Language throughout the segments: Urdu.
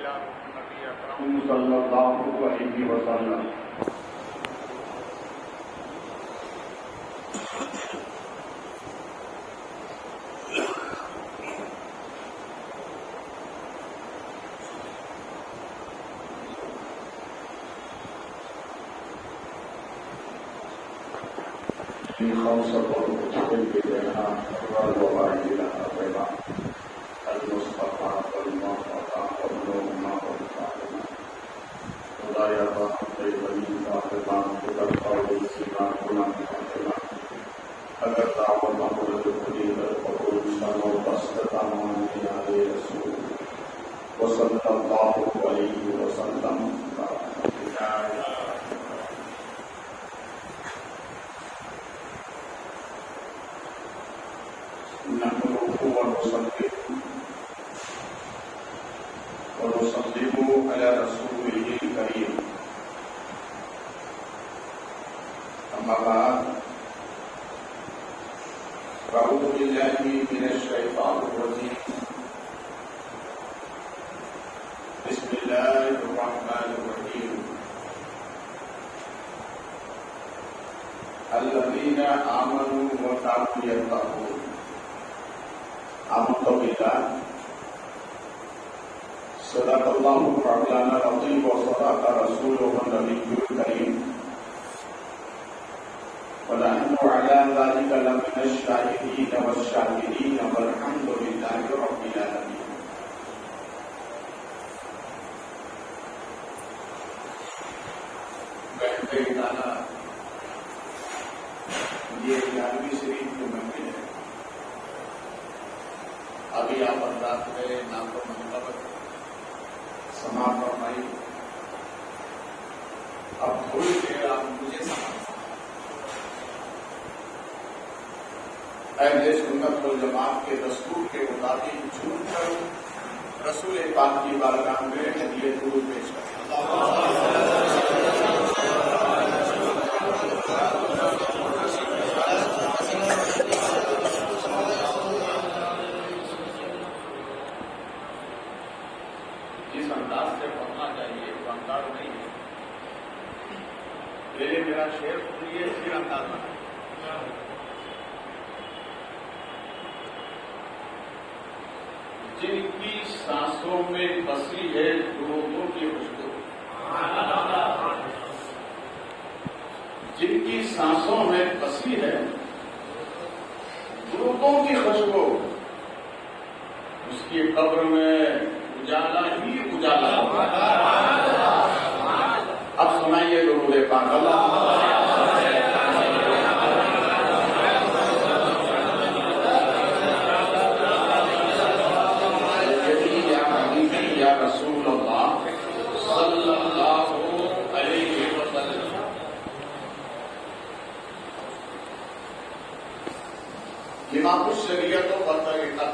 صلی اللہ علیہ وسلم. في خمسة تحب بها والوباء لها الربا المصطفى والمرتضى والنوم والفاطمة ولا يرضى طيبين فاطمة وتلقى السماء كلها فاطمة اگر دعوت مقبول قدیم القبول سنو بستتامان على رسول وصلى الله عليه وسلم. ونصلي على رسوله الكريم. أما بعد فأعوذ بالله من الشيطان الرجيم. بسم الله الرحمن الرحيم. الذين آمنوا وكانوا يتقون. آمنت بالله صدق الله مولانا العظيم وصدق رسوله النبي الكريم ونحن على ذلك لمن الشاهدين والشاكرين والحمد لله رب العالمين. بہتے تعالیٰ یہ 11ویں شریف کی محفل ہے. ابھی آپ انداز میں نام کو منتخب سماعت فرمائی. اب تھوڑی دیر آپ مجھے سماعت اہل سنت والجماعت کے دستور کے مطابق جھوم کر رسول پاک کی بارگاہ میں ہدیہ درود پیش کریں. جس انداز سے پڑھنا چاہیے وہ انداز نہیں ہے. پہلے میرا شعر سنیے پھر انداز بنا. جن کی سانسوں میں بسی ہے درودوں کی خوشبو. جن کی سانسوں میں بسی ہے درودوں کی خوشبو اس کی قبر میں اجالا ہی اجالا. اب سنائیے درود پاک. اللہ یا رسول اللہ صلی اللہ علیہ وسلم. امام الشریعت و طریقت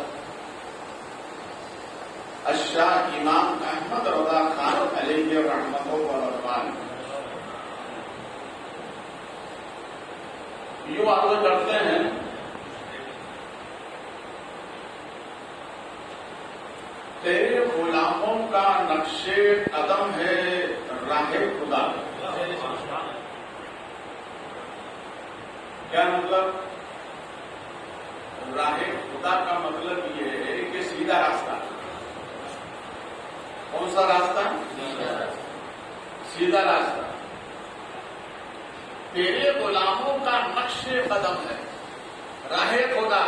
الشاہ امام احمد رضا خان علیہ رحمت و رضوان. یوں عرض کرتے ہیں تیرے غلاموں کا نقش قدم ہے راہ خدا. کیا مطلب؟ راہ خدا کا مطلب یہ ہے کہ سیدھا راستہ. کون سا راستہ؟ سیدھا راستہ. تیرے غلاموں کا نقش قدم ہے راہ خدا.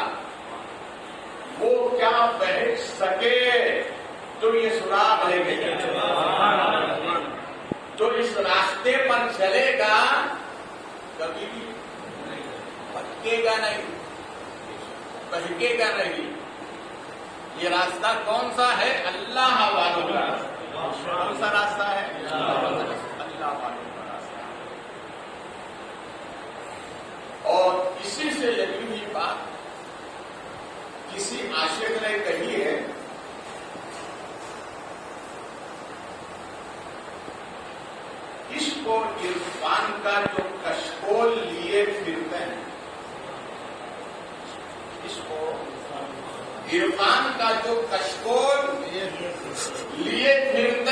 وہ کیا بہت سکے تو یہ سراغ لے کے جو اس راستے پر چلے گا کبھی بھٹکے گا نہیں, بہکے گا نہیں. یہ راستہ کون سا ہے؟ اللہ والوں کا. کون سا راستہ ہے؟ اللہ والوں کا راستہ. اور اسی سے لگی ہوئی بات کسی عاشق نے کہی ہے عشق و عرفان کا جو کشکول لیے پھرتے ہیں, عشق و عرفان کا جو کشکول لیے پھرتے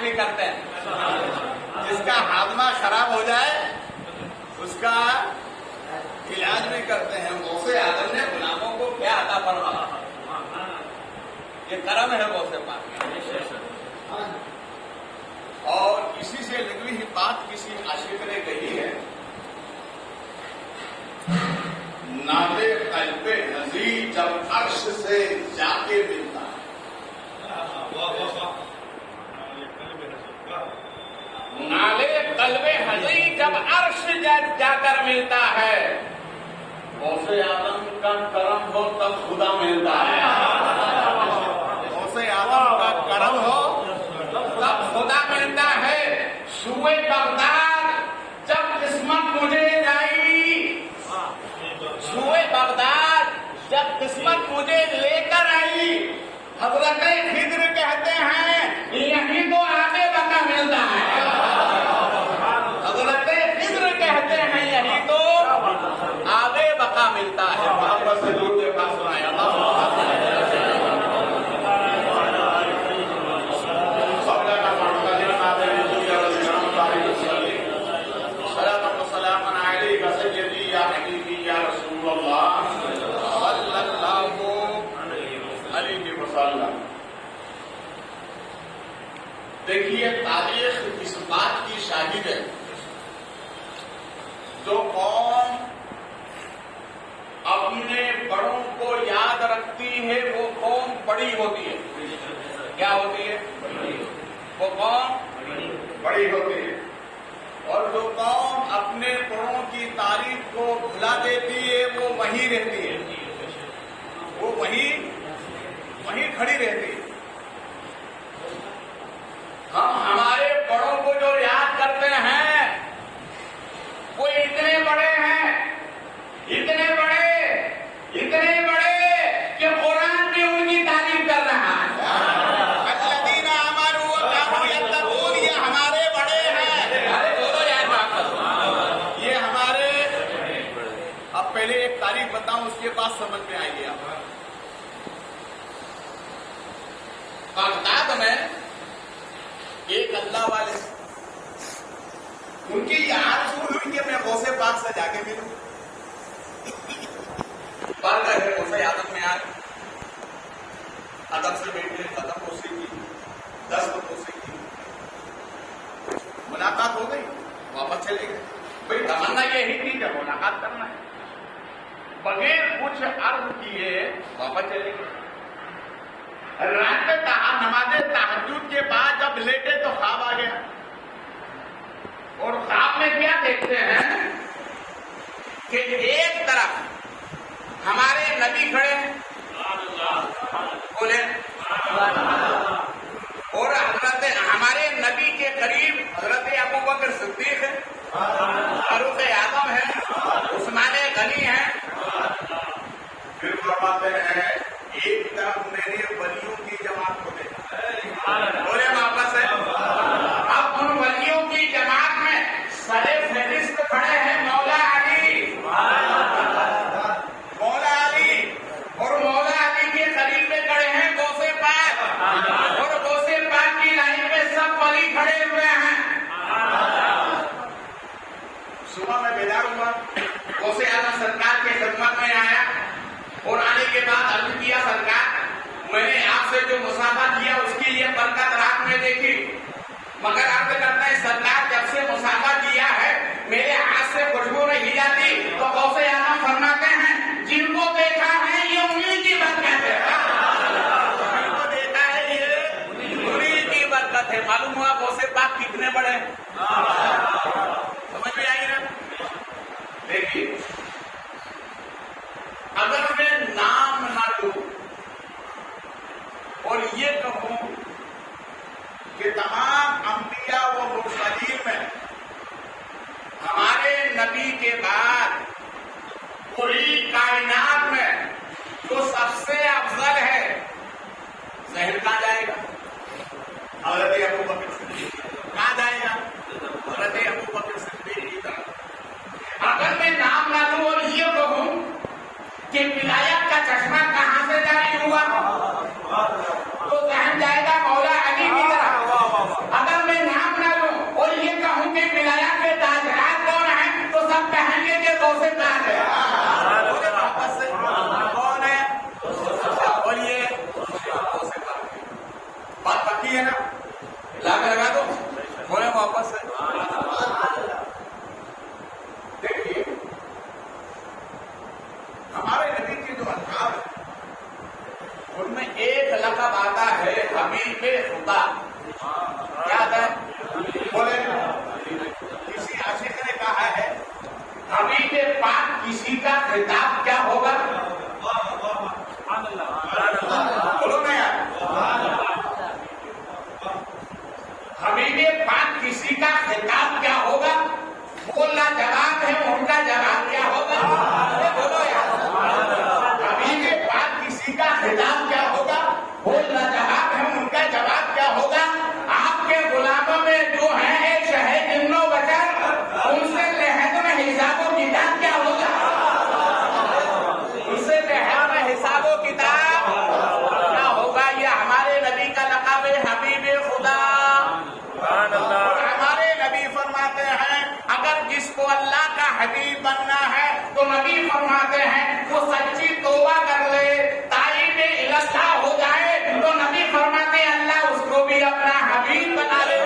بھی کرتے ہیں. جس کا ہاضمہ خراب ہو جائے اس کا علاج بھی کرتے ہیں. غوث اعظم نے غلاموں کو کیا عطا فرمایا؟ یہ کرم ہے غوث پاک. اور اسی سے لگی ہوئی بات کسی عاشق نے کہی ہے، نالے قلب نظیر جب عرش سے جا کے ملتا ہے. نالے قلب حضی جب عرش جا کر ملتا ہے، غوث اعظم کا کرم ہو تب خدا ملتا ہے. غوث اعظم کا کرم ہو تب خدا ملتا ہے. سوئے بغداد جب قسمت مجھے لائی، سوئے بغداد جب قسمت مجھے لے کر آئی، حضرت خضر کہتے ہیں یہیں تو آگے بقا ملتا ہے. حضرت خضر کہتے ہیں یہیں تو آگے بقا ملتا ہے. محبت سے دور دے پاس سنایا دیکھیے تاریخ اس بات کی شاہد ہے، جو قوم اپنے بڑوں کو یاد رکھتی ہے وہ قوم بڑی ہوتی ہے. کیا ہوتی ہے؟ وہ قوم بڑی ہوتی ہے. اور جو قوم اپنے بڑوں کی تعریف کو بھلا دیتی ہے وہ وہیں رہتی ہے، وہ وہیں کھڑی رہتی ہے. ہم ہمارے بڑوں کو جو یاد کرتے ہیں وہ اتنے بڑے ہیں، اتنے بڑے کہ قرآن بھی ان کی تعریف کر رہا ہے. الذین آمنوا وکانوا یتقون، یہ ہمارے بڑے ہیں. ارے بولو یار، یہ ہمارے. اب پہلے ایک تاریخ بتاؤں، اس کے بعد سمجھ میں آئے گی. بغداد میں ایک اللہ والے، ان کی یاد شروع ہوئی کہ میں غوث پاک سے جا کے ملوں. پر گئے غوث اعظم میں آئے، ادب سے بیٹھے، ادب کو سیکھی، دست کو سیکھی، ملاقات ہو گئی، واپس چلے گئے. بھائی تمنا یہی تھی کہ ملاقات کرنا ہے. بغیر کچھ عرض کیے واپس چلے گئے. رات میں نماز تہجد کے بعد جب لیٹے تو خواب آ گیا، اور خواب میں کیا دیکھتے ہیں کہ ایک طرف ہمارے نبی کھڑے ہیں، بولے، اور حضرت ہمارے نبی کے قریب حضرت ابوبکر صدیق ہے، فاروق اعظم ہے، عثمان غنی ہے. پھر فرماتے ہیں ایک طرف میرے ولیوں کی جماعت کو دیکھا، بولے واپس ہے. اب ان ولیوں کی جماعت میں سر فہرست کھڑے ہیں مولا علی، اور مولا علی کے قریب میں کھڑے ہیں غوث پاک، اور غوث پاک کی لائن میں سب ولی کھڑے ہوئے ہیں. صبح میں بیدار ہوا، غوث اعظم سرکار کی خدمت میں آیا، اور آنے کے بعد عرض کیا سرکار میں نے آپ سے جو مسافہ کیا اس کی یہ برکت رات میں دیکھی، مگر عرض کرتا ہے سرکار جب سے مسافہ کیا ہے میرے ہاتھ سے خوشبو نہیں جاتی. تو غوث اعظم فرماتے ہیں جن کو دیکھا ہے یہ انہیں کی برکت ہے، جن کو دیکھا ہے یہ انہیں کی برکت ہے. معلوم ہوا غوث پاک کتنے بڑے ہیں. سمجھ میں آئی نا؟ دیکھیے اگر میں نام نہ لوں اور یہ کہوں کہ تمام انبیاء و جو القاب ہیں ان میں ایک لقب آتا ہے حبیب خدا. کیا آتا ہے؟ بولے. کسی عاشق نے کہا ہے حبیب پاک کسی کا خطاب کیا ہوگا؟ بولو نا یار. حبیب پاک کسی کا خطاب کیا ہوگا؟ بولنا جواب ہے، ان کا جواب کیا ہوگا؟ بولو یار. حبیب پاک کسی کا خطاب کیا ہوگا؟ بولنا جواب ہے، ان کا جواب کیا ہوگا؟ آپ کے غلاموں میں جو ہیں ایک شہر جن و بشر، ان سے لحد میں حساب و کتاب کیا ہوگا؟ ان سے لحد میں حساب و کتاب کیا ہوگا؟ یہ ہمارے نبی کا لقب ہے حبیب خدا. ہمارے نبی فرماتے ہیں اگر جس کو اللہ کا حبیب بننا ہے تو نبی فرماتے ہیں وہ سچی توبہ کر لے، تائب الہٰ ہو جائے تو نبی فرماتے ہیں اللہ اس کو بھی اپنا حبیب بنا لے.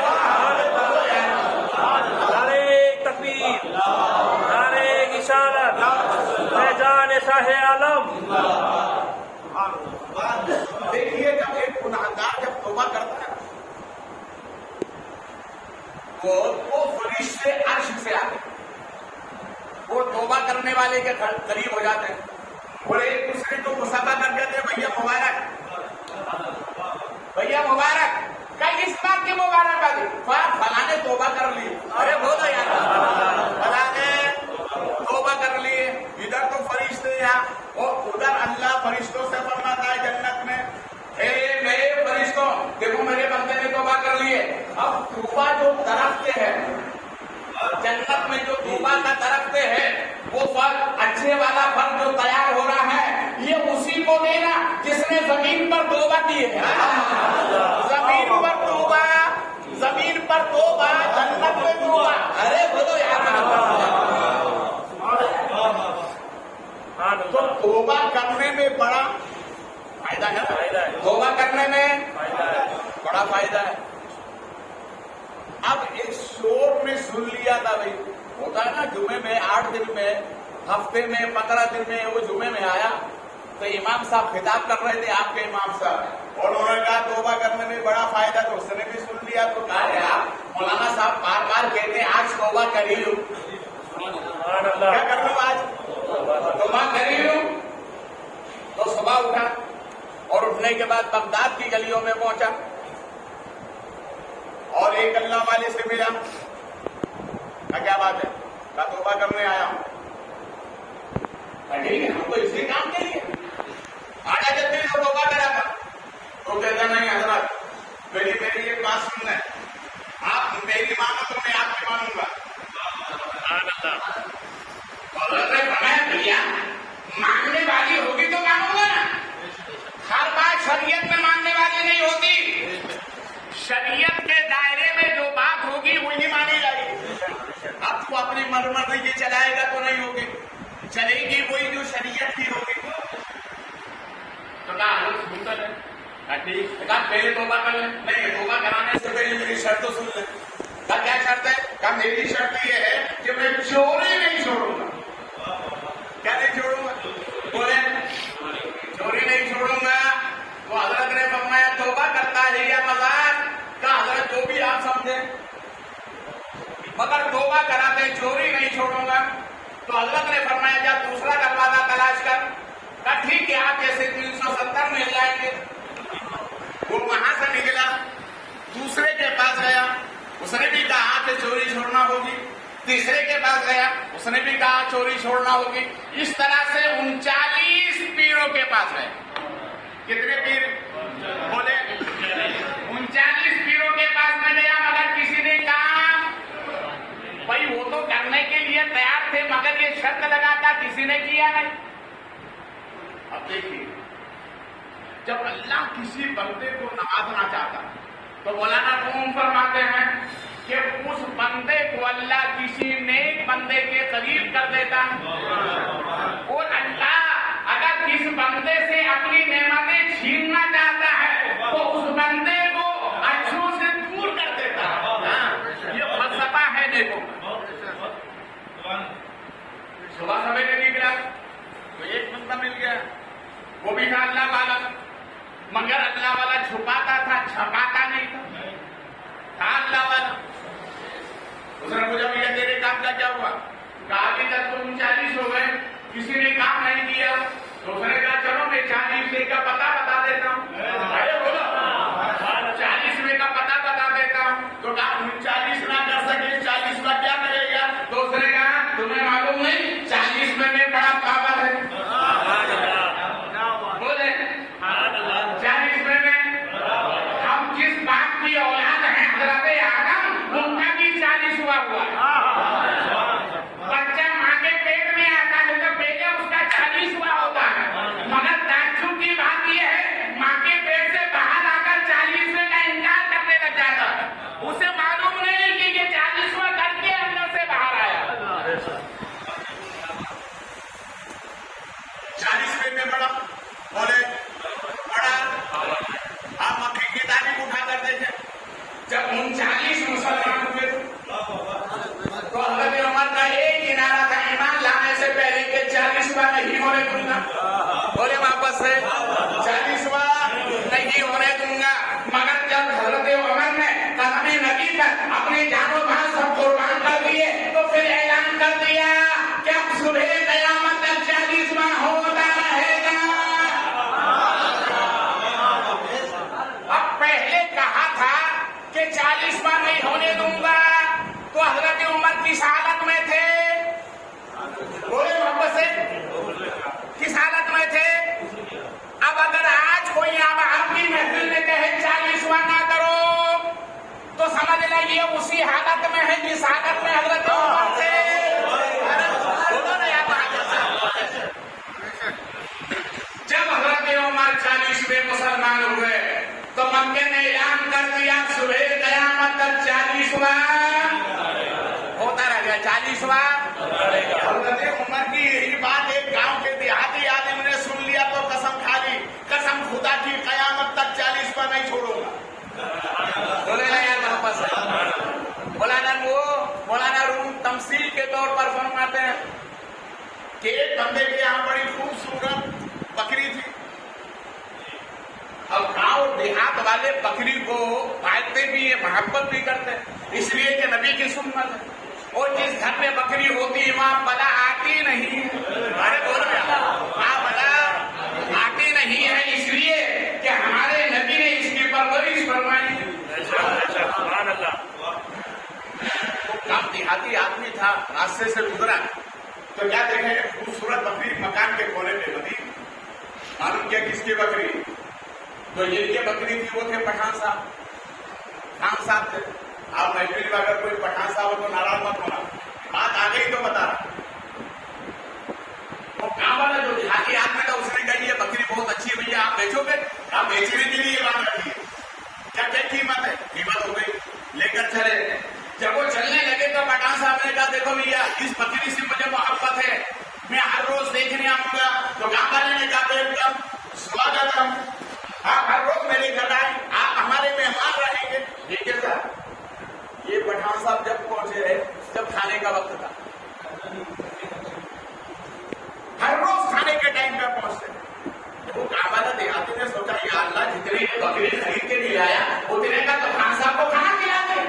نعرے تکبیر، نعرے رسالت، فیضان شاہ عالم. دیکھیے جب ایک گنہگار جب توبہ کرتا ہے وہ فرشتے عرش سے آتے ہیں، وہ توبہ کرنے والے کے قریب ہو جاتے ہیں اور ایک دوسرے کو مصافحہ کر کہتے ہیں بھیا مبارک، بھیا مبارک. کل اس بات کی مبارک آدھی فلاں نے توبہ کر لی. ارے بولو یار، فلاں نے توبہ کر لی. ادھر تو فرشتے یہاں اور ادھر اللہ فرشتوں سے فرماتا ہے جنت میں اے میرے فرشتوں دیکھو میرے بندے نے توبہ کر لی ہے. اب توبہ جو درخت ہے جنت میں، جو توبہ کا درخت ہے وہ پھل اچھے والا پھل جو تیار ہو رہا ہے یہ اسی کو دینا جس نے زمین پر توبہ کی ہے. زمین پر توبہ، زمین پر توبہ، جنت میں توبہ. ارے بولو یار. تو توبہ کرنے میں بڑا فائدہ ہے، توبہ کرنے میں بڑا فائدہ ہے. اب ایک شور نے سن لیا تھا بھائی، ہوتا ہے نا جمعے میں 8 دن میں، ہفتے میں 15 دن میں وہ جمعے میں آیا تو امام صاحب خطاب کر رہے تھے، آپ کے امام صاحب، اور انہوں نے کہا توبہ کرنے میں بڑا فائدہ. تو اس نے بھی سن لیا تو کہا یار مولانا صاحب بار بار کہتے ہیں آج توبہ کر ہی لوں. کیا کر لوں؟ آج توبہ کر ہی لوں. تو صبح اٹھا اور اٹھنے کے بعد بغداد کی گلیوں میں پہنچا اور ایک اللہ والے سے ملا. کیا بات ہے؟ کہا توبہ کرنے آیا ہوں. ٹھیک ہے، ہم تو اسی کام کے لیے آجا جب بھی توبہ کرا تھا. تو کہتا نہیں حضرت میری ایک بات سن لیں، آپ میری مانو تو میں آپ کی مانوں گا. حضرت نے فرمایا بھیا ماننے والی ہوگی تو مانوں گا نا. ہر بات شریعت میں ماننے والی نہیں ہوتی، شریعت کے دائرے میں جو بات ہوگی وہی مانی جائے گی. اب تو اپنی مرضی کی چلائے گا تو نہیں ہوگی، چلے گی وہی جو شریعت کی ہوگی. تو کہا پہلے توبہ کر لیں. نہیں، توبہ کرانے سے پہلے میری شرط تو سن لیں. کہا کیا شرط ہے؟ کہا میری شرط یہ ہے کہ میں چوری نہیں چھوڑوں گا. کیا نہیں چھوڑوں گا؟ بولے چوری نہیں چھوڑوں گا. تو حضرت نے فرمایا توبہ کرتا ہے یا مذاق؟ کہا حضرت جو بھی آپ سمجھیں، مگر توبہ کراتے چوری نہیں چھوڑوں گا. تو حضرت نے فرمایا جا دوسرا دروازہ تلاش کر. کہا ٹھیک ہے آپ جیسے 370 مل جائیں گے. وہ وہاں سے نکلا، دوسرے کے پاس گیا، اس نے بھی کہا کہ چوری چھوڑنا ہوگی. تیسرے کے پاس گیا، اس نے بھی کہا چوری چھوڑنا ہوگی. اس طرح سے 39 پیروں کے پاس گئے. کتنے پیر؟ بولے 39 پیروں کے پاس میں گیا، مگر کسی نے کہا بھائی وہ تو کرنے کے لیے تیار تھے مگر یہ شرط لگا تھا، کسی نے کیا نہیں. اب دیکھیے جب اللہ کسی بندے کو نوازنا چاہتا تو مولانا روم فرماتے ہیں کہ اس بندے کو اللہ کسی نیک بندے کے قریب کر دیتا. اور اللہ اگر کس بندے سے اپنی نعمتیں چھیننا چاہتا ہے تو اس بندے کو اچھوں سے دور کر دیتا ہے. یہ فلسفہ ہے. دیکھو صبح سویرے نکلا تو ایک بندہ مل گیا، بھی تھا اللہ والا، مگر اللہ والا چھپاتا تھا، چھپاتا نہیں تھا اللہ والا۔ اس نے پوچھا بھیا تیرے کام کا کیا ہوا؟ کہا ابھی تک تو 39 ہو گئے، کسی نے کام نہیں کیا۔ دوسرے کہا چلو میں 40 کا پتہ بتا دیتا ہوں۔ ارے بولو 40 کا پتہ بتا دیتا ہوں۔ تو کہا 39 نہ کر سکے 40 کیا کرے گا؟ دوسرے کہا تمہیں معلوم نہیں 40 میں بڑا پاور ہے۔ بولے 40 میں ہم جس باپ کی اولاد ہیں حضرت آدم، ان کا بھی 40واں ہوا ہے۔ بچہ ماں کے پیٹ میں آتا ہے تو پہلے اس کا 40واں ہوتا ہے، مگر تعجب کی بات یہ ہے ماں کے پیٹ سے باہر آ کر 40ویں کا انکار کرنے لگ جاتا ہے۔ اسے معلوم نہیں کہ یہ 40واں کر کے اندر سے باہر آیا۔ 40ویں میں بڑا بولے بڑا آپ مکھی کی تعریف اٹھا کرتے تھے۔ جب 39 مسلمان ہوئے تو حضرت عمر کا ایک کنارہ تھا ایمان لانے سے پہلے کہ 40واں نہیں ہونے دوں گا۔ بولے واپس سے 40واں نہیں ہونے دوں گا، مگر جب حضرت عمر نے قدم نبی پر اپنے جان و مال سب قربان کر دیے تو پھر اعلان کر دیا کہ اب صبح قیامت تک 40واں ہوتا رہے گا۔ اب پہلے کہا تھا کہ 40واں نہیں ہونے دوں گا تو حضرت عمر کس حالت میں تھے؟ بولے محبت سے کس حالت میں تھے؟ اب اگر آج کوئی آپ کی محفل میں کہے 40واں نہ کرو تو سمجھ لائیے اسی حالت میں ہے جس حالت میں حضرت عمر تھے۔ بولو نا یار، جب حضرت عمر 40ویں مسلمان ہوئے تو مکے نے اعلان کر دیا صبح قیامت تک 40واں ہوتا رہ گیا، 40واں۔ حضرت عمر کی یہی بات ایک گاؤں کے دیہاتی آدمی نے سن لیا تو قسم کھا لی، قسم خدا کی قیامت تک 40واں نہیں چھوڑوں گا۔ بولے نا یار واپس مولانا روم تمثیل کے طور پر فرماتے ہیں کہ ایک بندے کے یہاں بڑی خوبصورت بکری تھی۔ اب گاؤں دیہات والے بکری کو پالتے بھی ہیں، محبت بھی کرتے ہیں، اس لیے کہ نبی کی سنت ہے۔ اور جس گھر میں بکری ہوتی ہے وہاں بلا آتی نہیں ہے۔ ارے بول رہے وہاں بلا آتی نہیں ہے، اس لیے کہ ہمارے نبی نے اس کی پرورش فرمائی ہے۔ گاؤں دیہاتی آدمی تھا، راستے سے گزرا تو کیا دیکھے خوبصورت بکری مکان کے کونے پہ بندی۔ معلوم کیا کس کی بکری؟ تو جن کی بکری تھی وہ تھے پٹھان صاحب، خان صاحب تھے۔ آپ محفل میں اگر کوئی پٹھان صاحب کو ناراض مت ہونا، بات آ گئی تو بتا رہا۔ وہ گاؤں والا جو دیہاتی آدمی تھا اس نے کہا یہ بکری بہت اچھی ہے بھیا، آپ بیچو گے؟ آپ بیچنے کے لیے یہ بات رکھیے، کیا قیمت ہے؟ قیمت ہو گئی، لے کر چلے۔ جب وہ چلنے لگے تو پٹھان صاحب نے کہا دیکھو بھیا اس بکری سے مجھے محبت ہے، میں ہر روز دیکھنے آؤں گا۔ تو گاؤں والے نے کہا ویلکم، سواگت ہے، آپ ہر روز میرے گھر آئے، آپ ہمارے مہمان رہیں گے۔ ٹھیک ہے سر۔ یہ پٹھان صاحب جب پہنچے جب کھانے کا وقت تھا، ہر روز کھانے کے ٹائم پہ پہنچتے۔ وہ گاؤں والا دیہاتی نے سوچا یا اللہ جتنی بکری خرید کے لے آیا اتنے کا تو خان صاحب کو کھانا کھلا دے۔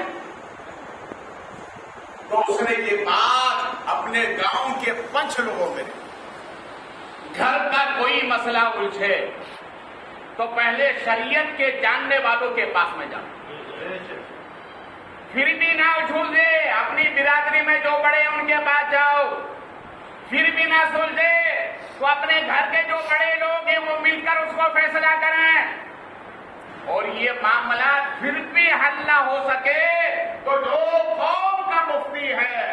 تو اس نے یہ بات اپنے گاؤں کے 5 لوگوں میں، گھر کا کوئی مسئلہ الجھے تو پہلے شریعت کے جاننے والوں کے پاس میں جاؤ، پھر بھی نہ سلجھے اپنی برادری میں جو بڑے ان کے پاس جاؤ، پھر بھی نہ سلجھے تو اپنے گھر کے جو بڑے لوگ ہیں وہ مل کر اس کو فیصلہ کریں، اور یہ معاملات پھر بھی حل نہ ہو سکے تو جو قوم کا مفتی ہے،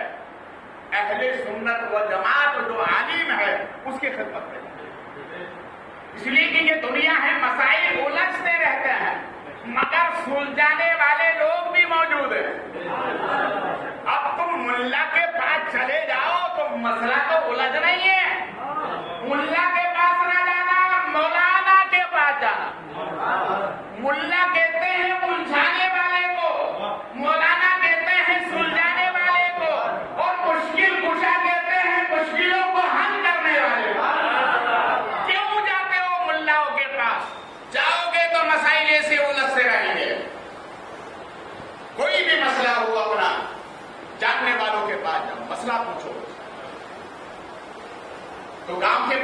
اہل سنت و جماعت جو عالم ہے اس کی خدمت میں، اس لیے کہ یہ دنیا ہے مسائل الجھتے رہتے ہیں مگر سلجھانے والے لوگ بھی موجود ہیں۔ اب تم ملا کے پاس چلے جاؤ تو مسئلہ تو الجھ نہیں ہے، ملا کے پاس نہ جانا، مولانا کے پاس جانا۔ ملا کہتے ہیں الجھانے والے کو، مولانا کہتے ہیں سلجھانے والے کو، اور مشکل کشا کہتے ہیں مشکلوں کو حل کرنے والے کو۔ کیوں جاتے ہو ملا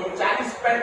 39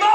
2।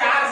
4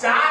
4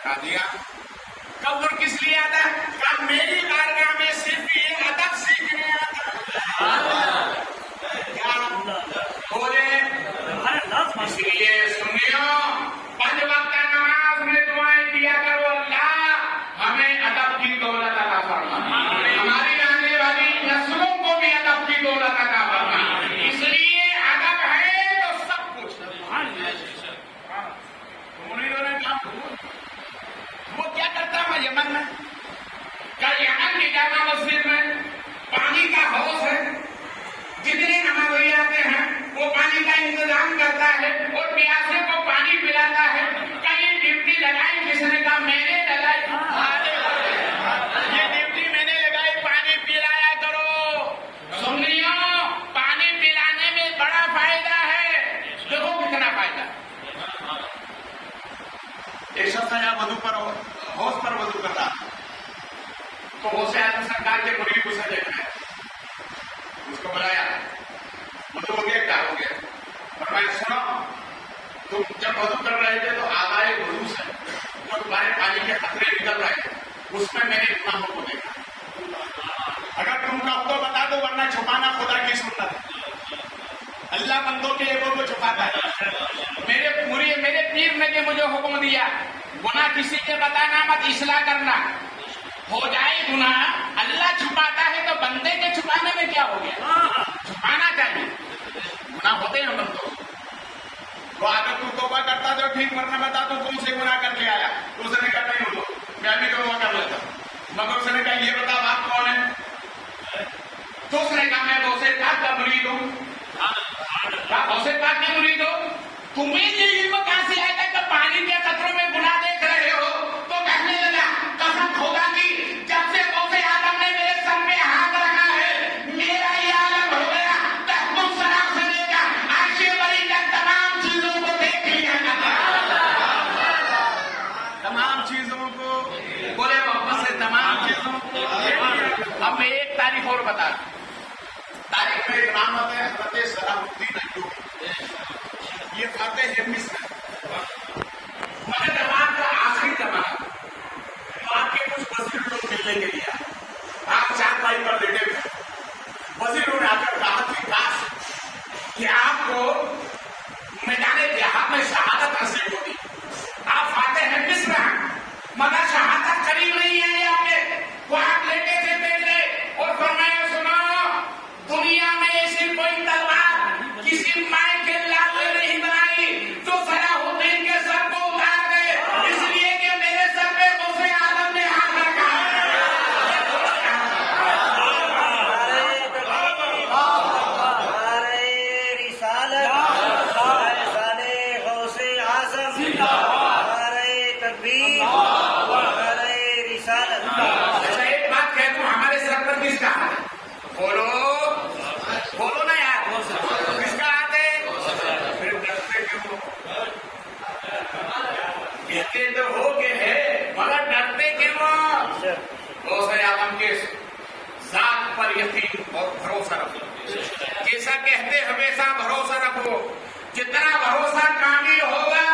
لٹکا دیا. کب اور کس لیے آتا ہے؟ کب میری بارگاہ میں صرف یہ ادب سیکھنے آتا کیا بولے. اس لیے سنیو، 5 وقت نماز میں دعائیں کیا کرو، اللہ ہمیں ادب کی دولت عطا فرما، ہماری آنے والی نسلوں کو بھی ادب کی دولت عطا فرما. اس لیے ادب ہے تو سب کچھ. وہ کیا کرتا ہے یمن میں؟ کیا یمن کی جامع مسجد میں پانی کا حوض ہے؟ جتنے نمازی آتے ہیں وہ پانی کا انتظام کرتا ہے اور پیاسے کو پانی پلاتا ہے. کہیں ڈیوٹی لگائی کس نے کہا میں نے لگائی. یہ ڈیوٹی میں نے لگائی، پانی پلایا کرو. سن لیو، پانی پلانے میں بڑا فائدہ ہے. دیکھو کتنا فائدہ. ایک شخص ہے وضو پر حوض پر وضو کرتا تو حوض سے آدمی سرکار کے بڑی غصہ دیکھا ہے. اس کو بلایا، وضو ہو گیا، کیا ہو گیا؟ فرمایا سنو، تم جب وضو کر رہے تھے تو آدھائے وضو سے جو تمہارے پانی کے قطرے نکل رہے تھے اس میں نے گناہوں کو دیکھا. اگر تم کہو تو بتا دو، ورنہ چھپانا خدا کی سنت ہے. اللہ بندوں کے ایبوں کو چھپاتا ہے. میرے پیر نے بھی مجھے حکم دیا، گناہ کسی کے بتانا مت، اصلاح کرنا. ہو جائے گناہ اللہ چھپاتا ہے تو بندے کے چھپانے میں کیا ہو گیا؟ چھپانا چاہیے. گناہ ہوتے ہیں بندوں. وہ اگر تو توبہ کرتا تو ٹھیک، ورنہ بتا تو کون سے گناہ کر کے آیا. تو اس نے کہا نہیں ہو تو میں بھی توبہ کر لیتا. مگر اس نے کہا یہ بتا بات کون ہے؟ تو اس نے کہا میں غوث پاک کا مرید ہوں. غوث پاک کے مرید ہو؟ تمہیں یہ علم کہاں سے آئے گا کہ پانی کے قطروں میں گناہ دیکھ رہے ہو؟ تو کہنے لگا قسم خدا کی، جب سے غوث آدم نے میرے سر پہ ہاتھ رکھا ہے میرا یہ عالم ہو گیا. تحت الثرى سے لے کر عرش بری تک تمام چیزوں کو دیکھ لیا. تمام چیزوں کو بولے محبت سے، تمام چیزوں کو. اب میں ایک تاریخ اور بتا دوں. تاریخ میں ایک نام آتا ہے حضرت صلاح الدین ایوبی. یہ فاتح ہے مصر. مگر جماعت کا آخری زمانہ تو آپ کے کچھ وزیر لوگ ملنے کے لیے آئے. آپ 4 بھائی پر لیٹے ہوئے. وزیروں نے آ کر کہا کہ کاش کہ آپ کو میدان جہاد میں شہادت نصیب ہوتی. آپ فاتح ہیں مصر ہیں مگر شہادت قریب نہیں ہے. آپ کے وہ آپ لیٹے تھے بیٹھے اور فرمایا سنو، دنیا میں ایسی کوئی تلوار کسی مائیں کے لال نے نہیں بنائی جو صلاح الدین کے سر کو اتار دے، اس لیے کہ میرے سر پہ غوث آدم نے ہاتھ رکھا. اچھا ایک بات کہہ دوں، ہمارے سر پر کس کا ہاتھ ہے؟ بولو بولو نا یار، کس کا ہاتھ ہے؟ پھر ڈرتے کیوں؟ کہتے تو ہو کہ ہے مگر ڈرتے کیوں؟ غوث آدم کے ذات پر یقین اور بھروسہ رکھو. جیسا کہتے ہمیشہ بھروسہ رکھو. جتنا بھروسہ کامل ہوگا،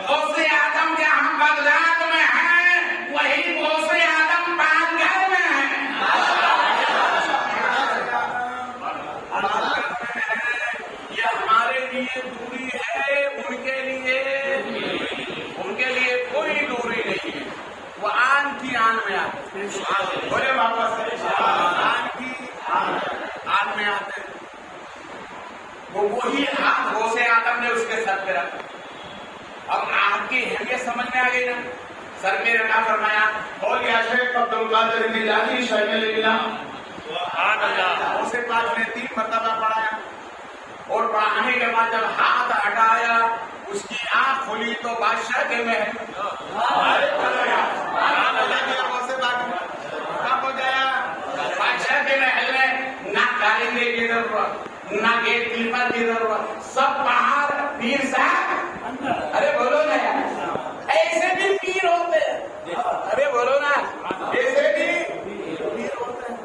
غوث آدم جہاں بغداد میں ہیں وہی غوث آدم پان گھر میں ہیں. یہ ہمارے لیے دوری ہے، ان کے لیے کوئی دوری نہیں ہے. وہ آن کی آن میں آتے ہیں. بولے واپس آن کی آن میں آتے ہیں. وہی ہاتھ غوث آدم نے اس کے سر پہ رکھا. اب آپ کی اہمیت سمجھ میں آ گئی نا. سر پہ رکھا، فرمایا ہو گیا شیخ عبد القادر جیلانی شامل غوث پاک نے 3 مرتبہ پڑھایا اور پڑھانے کے بعد جب ہاتھ ہٹایا اس کی آنکھ کھلی تو بادشاہ کے محل کب ہو گیا؟ بادشاہ کے محل میں نہ کارندے کی ضرورت، نہ گیٹ کیپر کی ضرورت، سب باہر. پیر صاحب ارے بولو نا یار، ایسے بھی پیر ہوتے ہیں. ارے بولو نا، ایسے بھی پیر ہوتے ہیں.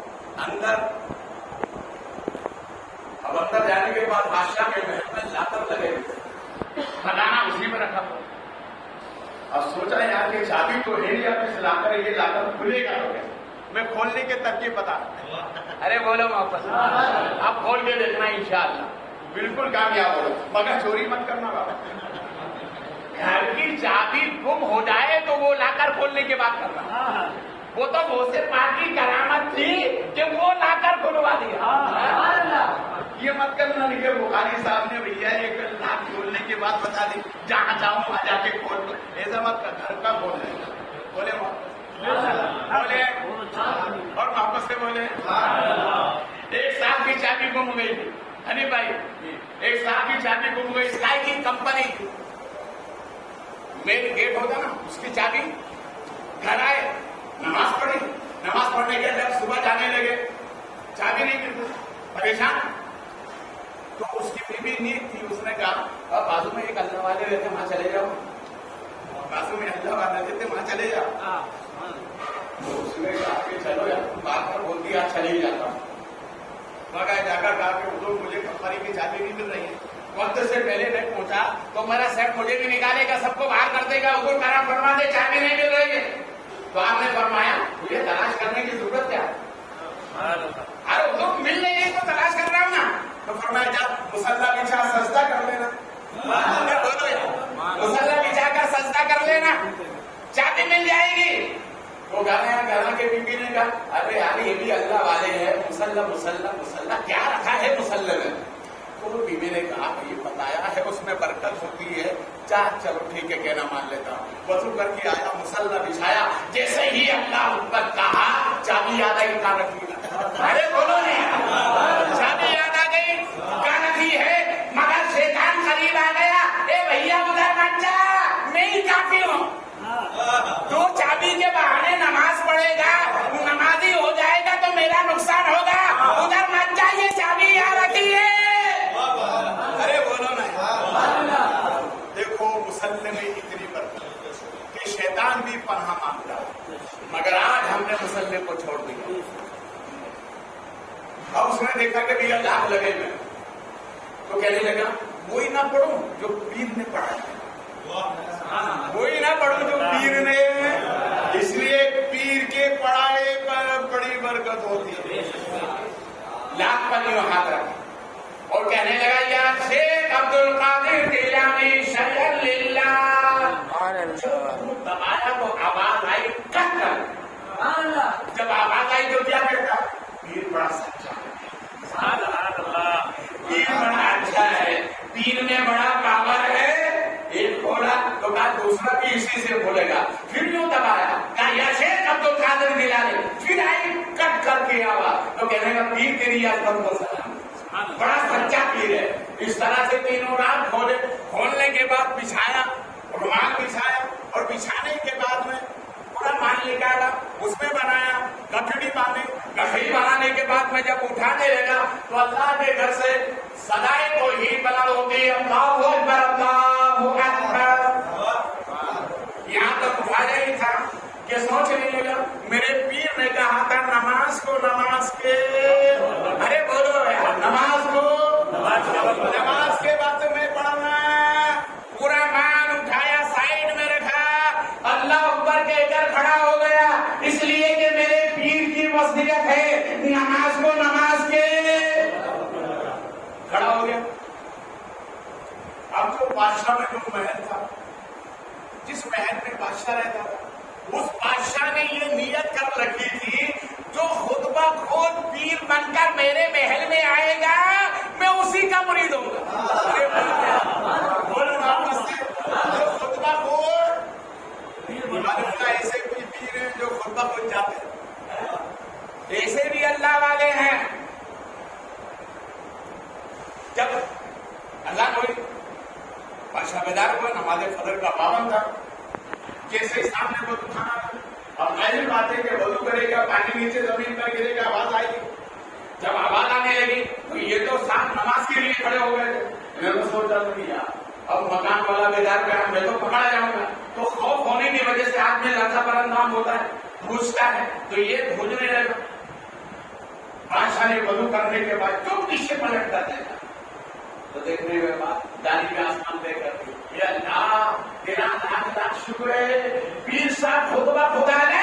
اندر اب اندر جانے کے بعد بادشاہ کے محل میں لا کر لگے خزانہ اسی میں رکھا. اب سوچا یار کہ چابی کھلے گا تو کیا؟ میں کھولنے کی ترکیب بتا رہا ہوں. ارے بولو واپس. اب کھول کے دیکھنا انشاءاللہ. بالکل کامیاب ہو مگر چوری مت کرنا بابا. گھر کی چابی گم ہو جائے تو وہ لا کر کھولنے کی بات کر رہا. وہ تو غوث پاک کی کرامت تھی کہ وہ لا کر کھلوا دیا. یہ مت کرنا نہیں کہ بخاری صاحب نے بھیا ایک لاکھ کھولنے کی بات بتا دی, جہاں جاؤں وہاں جا کے کھول دو. ایسا مت کر, گھر کا کھول دیں. بولے بولے اور واپس سے بولے. ایک صاحب کی چابی گم ہو گئی تھی حنیف بھائی. ایک صاحب کی چابی گم ہو گئی. اسکائی کی کمپنی تھی, مین گیٹ ہوتا نا اس کی چابی. گھر آئے, نماز پڑھی, نماز پڑھنے کے بعد صبح جانے لگے, چابی نہیں ملتی, پریشان. تو اس کی بیوی نیک تھی, اس نے کہا بازو میں ایک اللہ والے رہتے وہاں چلے جاؤ. بازو میں اللہ والے رہتے وہاں چلے جاؤ. تو اس نے کہا کہ چلو یار, بات پر بولتی آج چلے ہی جاتا ہوں. مگر جا کر کہا کہ حضور مجھے کمپنی کی چابی نہیں مل رہی ہے. وقت سے پہلے میں پہنچا تو میرا سیٹ مجھے بھی نکالے گا, سب کو باہر کر دے گا. حضور کرم فرما دے چابی نہیں مل رہی ہے. تو آپ نے فرمایا مجھے تلاش کرنے کی ضرورت کیا ہے؟ ارے حضور مل نہیں ہے تو تلاش کر رہا ہوں نا. تو فرمایا جب مصلی بچھا سجدہ کر لینا. مصلی بچھا کر سجدہ کر لینا, چابی مل جائے گی. وہ گھر کے بیوی نے کہا ارے یار یہ بھی اللہ والے ہیں, مسلح کیا رکھا ہے مسلح میں. تو وہ بیوی نے کہا یہ بتایا ہے اس میں برکت ہوتی ہے, چلو ٹھیک ہے کہنا مان لیتا ہوں. وضو کر کے آیا, مسلح بچھایا, جیسے ہی اللہ پر کہا چابی یاد آئی کہاں رکھی. ارے بولو نہیں, چابی یاد آ گئی کہاں رکھی ہے. مگر شیطان قریب آ گیا, اے بھیا ادھر مت جا, میں ہی کافی ہوں. تو چابی کے بہانے نماز پڑھے گا, نمازی ہو جائے گا تو میرا نقصان ہوگا. ادھر مت جائیے, چابی یاد رکھی ہے. ارے بولو نا. دیکھو مسلح میں اتنی برکت کہ شیطان بھی پناہ مانگتا ہے, مگر آج ہم نے مسلح کو چھوڑ دیا. اب اس نے دیکھا کہ بھیا لاکھ لگے ہوئے, تو کہنے لگا وہی نہ پڑھوں جو پیر نے پڑھا ہے, وہی نہ پڑھو جو پیر نے. اس لیے پیر کے پڑھائے پر بڑی برکت ہوتی ہے. لاکھ پر یوں ہاتھ رکھا اور کہنے لگا یا شیخ عبد القادر جیلانی شیخ للہ. دبایا تو آواز آئی کٹ کر. جب آواز آئی تو کیا کہتا, پیر بڑا سچا ہے, پیر بڑا اچھا ہے, پیر میں بڑا پاور ہے. ایک کھولا تو کہا دوسرا بھی اسی سے کھولے گا. پھر یوں دبایا, کہا یا شیخ عبد القادر جیلانی. پھر آئی کٹ کر کے آواز, تو کہنے کا پیر تیری عظمت کو سلام, بڑا سچا پیر ہے. اس طرح سے تینوں رات کھولے. کھولنے کے بعد بچھایا, رومال بچھایا, اور بچھانے کے بعد میں پورا مال نکالا, اس میں بنایا, گٹھڑی باندھی. گٹھڑی بنانے کے بعد میں جب اٹھانے لگا تو اللہ کے گھر سے صدائے توحید بلند ہوتی, اللہ اکبر اللہ اکبر. یہاں تک اٹھایا ہی تھا کہ سوچنے لگا میرے پیر نے کہا تھا نماز کو نماز کے. ارے بولو یار, نماز کو نماز کے وقت میں پڑھنا. پورا مال اٹھایا, سائڈ میں رکھا, اللہ اکبر کہہ کر کھڑا ہو گیا, اس لیے کہ میرے پیر کی وصیت ہے نماز کو نماز کے. کھڑا ہو گیا. اب جو بادشاہ میں جو محل تھا, جس محل میں بادشاہ رہتا تھا, اس بادشاہ نے یہ نیت کر رکھی تھی جو خطبہ خود پیر بن کر میرے محل میں آئے گا میں اسی کا مرید ہوں گا. بولو واپس سے, جو خطبہ خود ایسے کوئی پیر ہیں جو خطبہ خود جاتے ہیں, ایسے بھی اللہ والے ہیں. جب اللہ کوئی بادشاہ بیدار ہوا, نماز فجر کا پابند تھا, جیسے ہی سامنے کو اٹھانا تھا, اب ظاہر بات ہے کہ وضو کرے گا, پانی نیچے زمین پر گرے گا, آواز آئے گی. جب آواز آنے لگی تو یہ تو ساتھ نماز کے لیے کھڑے ہو گئے تھے. میں نے سوچا کہ اب مکان والا بیدار پہ میں تو پکڑا جاؤں گا. تو خوف ہونے کی وجہ سے آدمی لڑکا پر اندام ہوتا ہے, پوچھتا ہے, تو یہ بھولنے لگا. بادشاہ نے وضو کرنے کے بعد چپ پیچھے پلٹتا جائے تو دیکھنے کے بعد دانی کا آسمان دے کر یہ اللہ تیرا لاکھ لاکھ شکر ہے, پیر صاحب خطبہ خدا نے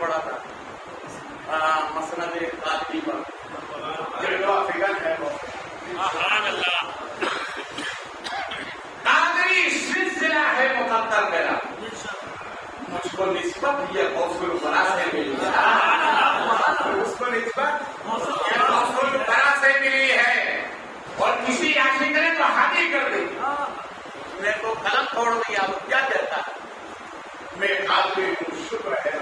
پڑھا تھا مسند قادری پر، یہ تو افریقن ہے وہ قادری سلسلہ ہے مقدر میرا، مجھ کو نسبت یہ غوث الورا سے ملی ہے، اس کو نسبت یہ غوث الورا سے ملی ہے، اور کسی عاشق نے تو حاضی کر دی، میں تو قلم توڑ دیا، وہ کیا کہتا ہے؟ میں قادری ہوں، شکر ہے